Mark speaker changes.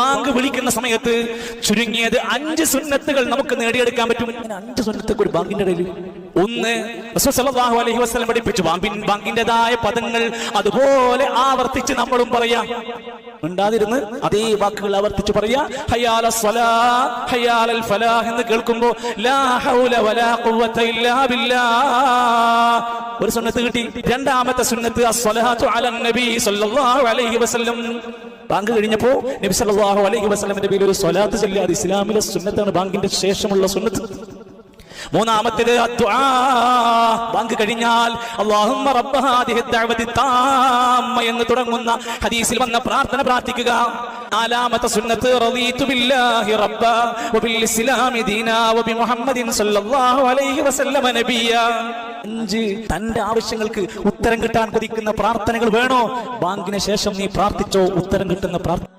Speaker 1: Bank വിളിക്കുന്ന സമയത്ത് ചുരുങ്ങിയത് 5 സുന്നത്തുകൾ നമുക്ക് നേടിയെടുക്കാൻ പറ്റും. 5 സുന്നത്തുകൾ ഒരു ബാങ്കിന്റെ ഇടയിൽ. ഒന്ന്, റസൂൽ സല്ലല്ലാഹു അലൈഹി വസല്ലം പഠിപ്പിച്ചു ബാങ്കിന്റേതായ പദങ്ങൾ അതുപോലെ ആവർത്തിച്ച് നമ്മളും പറയാം. മിണ്ടാതിരുന്ന് അതേ വാക്കുകൾ ആവർത്തിച്ച് പറയാ. ഹയ്യാല സ്വലാഹ് ഹയ്യാലൽ ഫലാഹ് എന്ന് കേൾക്കുമ്പോ ലാ ഹൗല വലാ ഖുവത ഇല്ലാ ബില്ലാഹ് ഒരു സുന്നത്ത് കിട്ടി. രണ്ടാമത്തെ സുന്നത്ത് അസ്സലാത്തു അലൻ നബി സല്ലല്ലാഹു അലൈഹി വസല്ലം. ബാങ്ക് കഴിഞ്ഞപ്പോ നബി സല്ലല്ലാഹു അലൈഹി വസല്ലമിന്റെ പേരിൽ ഒരു സ്വലാത്ത് ചൊല്ലി. അത് ഇസ്ലാമിലെ സുന്നത്താണ്, ബാങ്കിന്റെ ശേഷമുള്ള സുന്നത്ത്. മൂന്നാമത്തേത് അദ്ദുആ. ബാങ്ക് കഴിഞ്ഞാൽ അല്ലാഹുമ്മ റബ്ബ ഹാദിഹി ദഅവതി താമ്മ എന്ന് തുടങ്ങുന്ന ഹദീസിൽ വന്ന പ്രാർത്ഥന പ്രാർത്ഥിക്കുക. നാലാമത്തെ സുന്നത്ത് റളീതു ബില്ലാഹി റബ്ബ വബിൽ ഇസ്ലാമി ദീനാ വബി മുഹമ്മദിൻ സല്ലല്ലാഹു അലൈഹി വസല്ലമ നബിയ. 5 തന്റെ ആവശ്യങ്ങൾക്ക് ഉത്തരം കിട്ടാൻ കൊതിക്കുന്ന പ്രാർത്ഥനകൾ വേണോ? ബാങ്കിന് ശേഷം നീ പ്രാർത്ഥിച്ചോ ഉത്തരം കിട്ടുന്ന പ്രാർത്ഥന.